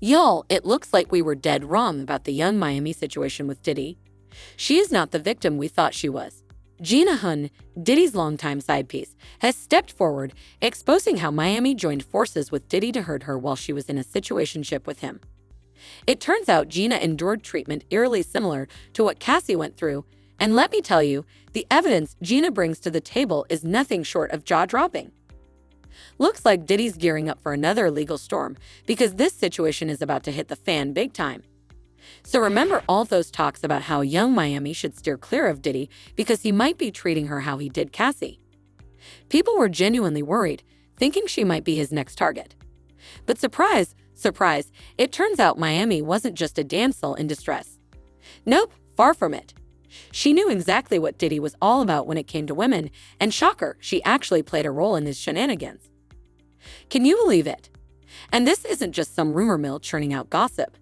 Y'all, it looks like we were dead wrong about the Yungmiami situation with Diddy. She is not the victim we thought she was. Gina Huyn, Diddy's longtime side piece, has stepped forward, exposing how Miami joined forces with Diddy to hurt her while she was in a situationship with him. It turns out Gina endured treatment eerily similar to what Cassie went through, and let me tell you, the evidence Gina brings to the table is nothing short of jaw-dropping. Looks like Diddy's gearing up for another legal storm because this situation is about to hit the fan big time. So remember all those talks about how Yungmiami should steer clear of Diddy because he might be treating her how he did Cassie. People were genuinely worried, thinking she might be his next target. But surprise, surprise, it turns out Miami wasn't just a damsel in distress. Nope, far from it. She knew exactly what Diddy was all about when it came to women, and shocker, she actually played a role in his shenanigans. Can you believe it? And this isn't just some rumor mill churning out gossip.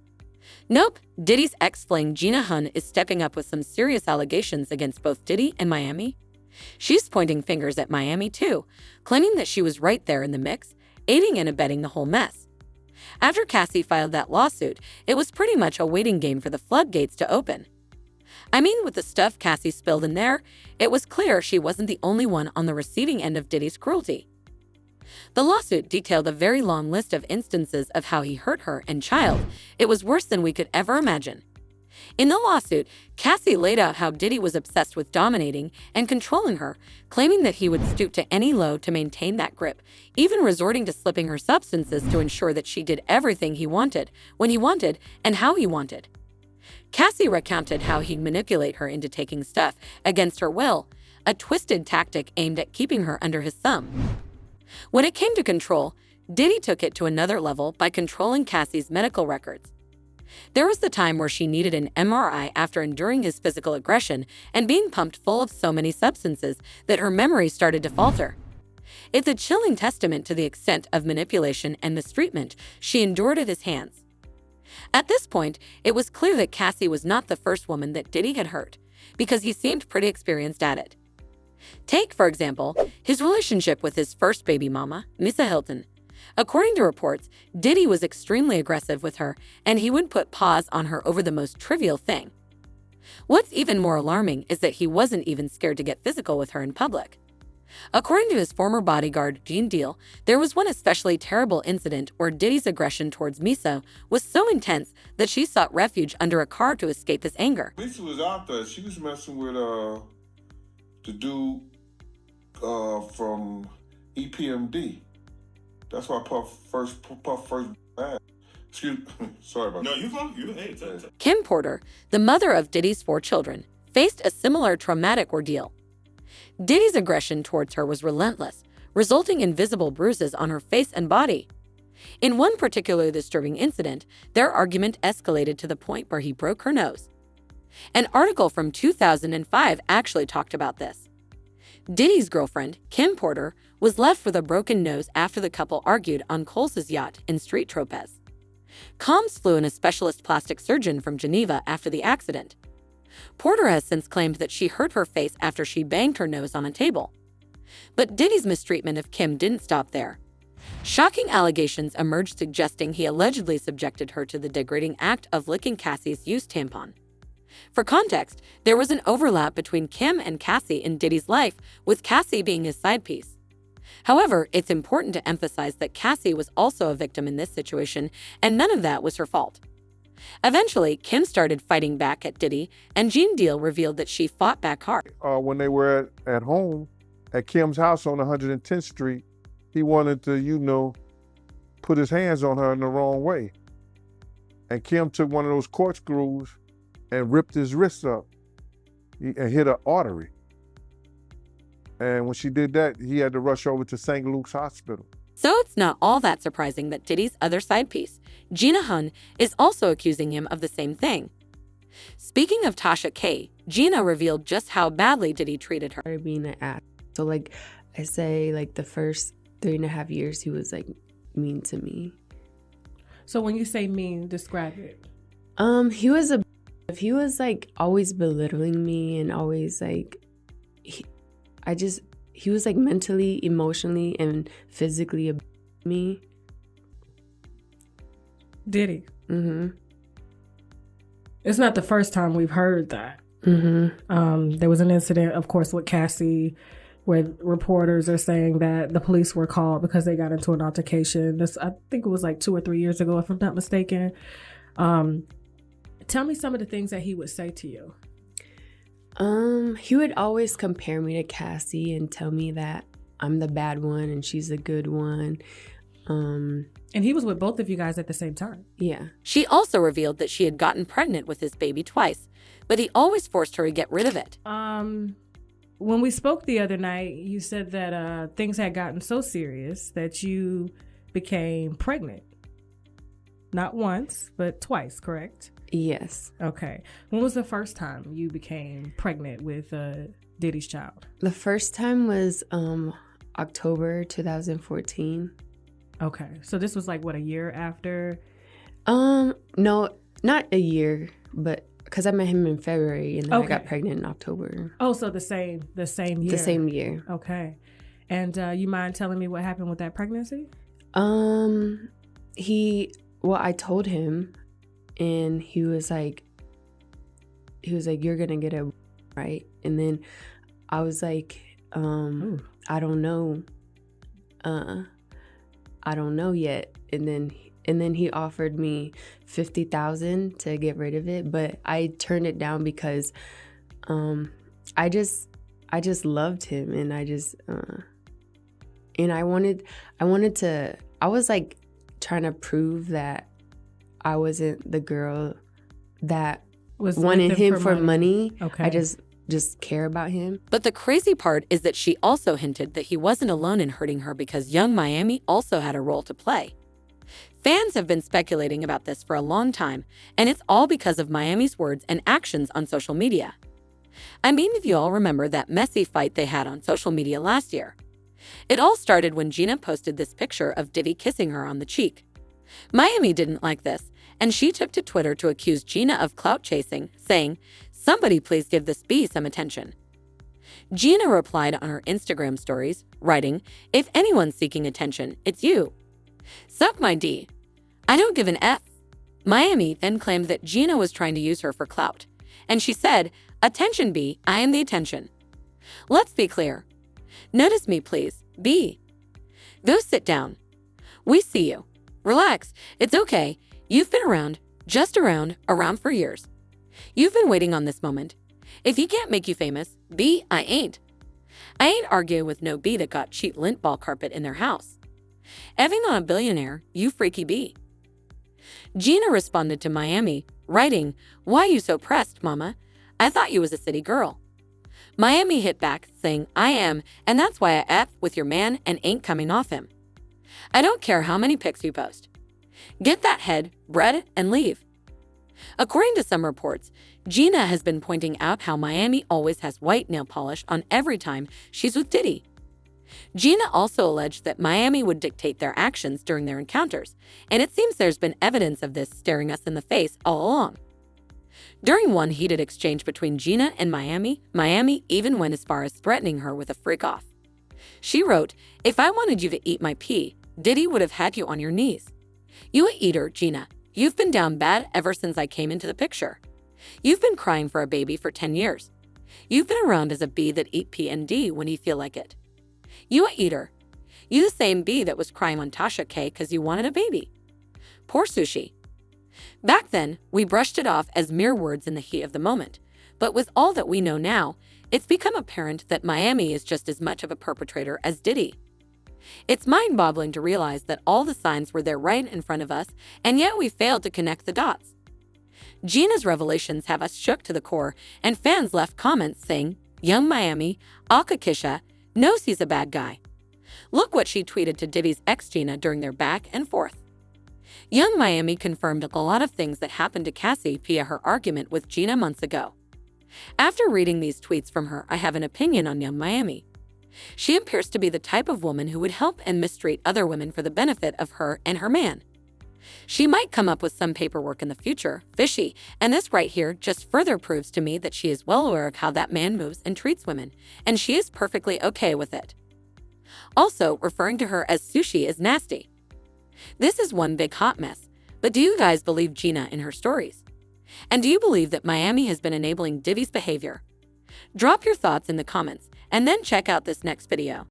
Nope, Diddy's ex-fling Gina Huyn is stepping up with some serious allegations against both Diddy and Miami. She's pointing fingers at Miami too, claiming that she was right there in the mix, aiding and abetting the whole mess. After Cassie filed that lawsuit, it was pretty much a waiting game for the floodgates to open. I mean, with the stuff Cassie spilled in there, it was clear she wasn't the only one on the receiving end of Diddy's cruelty. The lawsuit detailed a very long list of instances of how he hurt her and child. It was worse than we could ever imagine. In the lawsuit, Cassie laid out how Diddy was obsessed with dominating and controlling her, claiming that he would stoop to any low to maintain that grip, even resorting to slipping her substances to ensure that she did everything he wanted, when he wanted, and how he wanted. Cassie recounted how he'd manipulate her into taking stuff against her will, a twisted tactic aimed at keeping her under his thumb. When it came to control, Diddy took it to another level by controlling Cassie's medical records. There was the time where she needed an MRI after enduring his physical aggression and being pumped full of so many substances that her memory started to falter. It's a chilling testament to the extent of manipulation and mistreatment she endured at his hands. At this point, it was clear that Cassie was not the first woman that Diddy had hurt, because he seemed pretty experienced at it. Take, for example, his relationship with his first baby mama, Misa Hilton. According to reports, Diddy was extremely aggressive with her, and he would put paws on her over the most trivial thing. What's even more alarming is that he wasn't even scared to get physical with her in public. According to his former bodyguard, Gene Deal, there was one especially terrible incident where Diddy's aggression towards Misa was so intense that she sought refuge under a car to escape his anger. Misa was out there. She was messing with the dude from EPMD. That's why Puff first bad. Excuse me. Sorry about that. No, you fine. Hey, Kim Porter, the mother of Diddy's 4 children, faced a similar traumatic ordeal. Diddy's aggression towards her was relentless, resulting in visible bruises on her face and body. In one particularly disturbing incident, their argument escalated to the point where he broke her nose. An article from 2005 actually talked about this. Diddy's girlfriend, Kim Porter, was left with a broken nose after the couple argued on Coles' yacht in Street Tropez. Combs flew in a specialist plastic surgeon from Geneva after the accident. Porter has since claimed that she hurt her face after she banged her nose on a table. But Diddy's mistreatment of Kim didn't stop there. Shocking allegations emerged suggesting he allegedly subjected her to the degrading act of licking Cassie's used tampon. For context, there was an overlap between Kim and Cassie in Diddy's life, with Cassie being his side piece. However, it's important to emphasize that Cassie was also a victim in this situation, and none of that was her fault. Eventually, Kim started fighting back at Diddy, and Gene Deal revealed that she fought back hard. When they were at home, at Kim's house on 110th Street, he wanted to, put his hands on her in the wrong way. And Kim took one of those corkscrews and ripped his wrist up and hit an artery. And when she did that, he had to rush over to St. Luke's Hospital. So it's not all that surprising that Diddy's other side piece, Gina Huyn, is also accusing him of the same thing. Speaking of Tasha K, Gina revealed just how badly Diddy treated her. Being an ass. So I say the first 3.5 years he was mean to me. So when you say mean, describe it. He was always belittling me and always he was mentally, emotionally, and physically me. Diddy. Mm-hmm. It's not the first time we've heard that. Mm-hmm. There was an incident, of course, with Cassie, where reporters are saying that the police were called because they got into an altercation. I think it was like 2 or 3 years ago, if I'm not mistaken. Tell me some of the things that he would say to you. He would always compare me to Cassie and tell me that I'm the bad one and she's the good one. And he was with both of you guys at the same time. Yeah. She also revealed that she had gotten pregnant with his baby twice, but he always forced her to get rid of it. When we spoke the other night, you said that things had gotten so serious that you became pregnant. Not once, but twice, correct? Yes. Okay. When was the first time you became pregnant with Diddy's child? The first time was October 2014. Okay. So this was like, what, a year after? No, not a year, but because I met him in February and then I got Okay. pregnant in October. Oh, so the same year. The same year. Okay. And you mind telling me what happened with that pregnancy? I told him, and he was like, you're gonna get it right. And then I was like, Ooh. I don't know. I don't know yet. And then he offered me $50,000 to get rid of it, but I turned it down because I just loved him, and I was like trying to prove that I wasn't the girl that wanted him for money. Okay. I just care about him. But the crazy part is that she also hinted that he wasn't alone in hurting her because Yungmiami also had a role to play. Fans have been speculating about this for a long time, and it's all because of Miami's words and actions on social media. I mean, if you all remember that messy fight they had on social media last year. It all started when Gina posted this picture of Diddy kissing her on the cheek. Miami didn't like this, and she took to Twitter to accuse Gina of clout chasing, saying, "Somebody please give this bee some attention." Gina replied on her Instagram stories, writing, "If anyone's seeking attention, it's you. Suck my D. I don't give an F." Miami then claimed that Gina was trying to use her for clout, and she said, "Attention B, I am the attention. Let's be clear. Notice me, please. B. Go sit down. We see you. Relax. It's okay. You've been around, just around for years. You've been waiting on this moment. If he can't make you famous, B, I ain't. I ain't arguing with no B that got cheap lint ball carpet in their house. Effing on a billionaire, you freaky B." Gina responded to Miami, writing, "Why you so pressed, mama? I thought you was a city girl." Miami hit back, saying, "I am, and that's why I F with your man and ain't coming off him. I don't care how many pics you post. Get that head, bread, and leave." According to some reports, Gina has been pointing out how Miami always has white nail polish on every time she's with Diddy. Gina also alleged that Miami would dictate their actions during their encounters, and it seems there's been evidence of this staring us in the face all along. During one heated exchange between Gina and Miami even went as far as threatening her with a freak-off. She wrote, "If I wanted you to eat my pee, Diddy would have had you on your knees. You a eater, Gina. You've been down bad ever since I came into the picture. You've been crying for a baby for 10 years. You've been around as a bee that eat P and D when you feel like it. You a eater. You the same bee that was crying on Tasha K because you wanted a baby. Poor Sushi." Back then, we brushed it off as mere words in the heat of the moment, but with all that we know now, it's become apparent that Miami is just as much of a perpetrator as Diddy. It's mind-boggling to realize that all the signs were there right in front of us, and yet we failed to connect the dots. Gina's revelations have us shook to the core, and fans left comments saying, "Yungmiami, Akakisha, knows he's a bad guy." Look what she tweeted to Diddy's ex Gina during their back and forth. Yungmiami confirmed a lot of things that happened to Cassie via her argument with Gina months ago. After reading these tweets from her, I have an opinion on Yungmiami. She appears to be the type of woman who would help and mistreat other women for the benefit of her and her man. She might come up with some paperwork in the future, fishy, and this right here just further proves to me that she is well aware of how that man moves and treats women, and she is perfectly okay with it. Also, referring to her as Sushi is nasty. This is one big hot mess. But do you guys believe Gina in her stories? And do you believe that Miami has been enabling Diddy's behavior? Drop your thoughts in the comments and then check out this next video.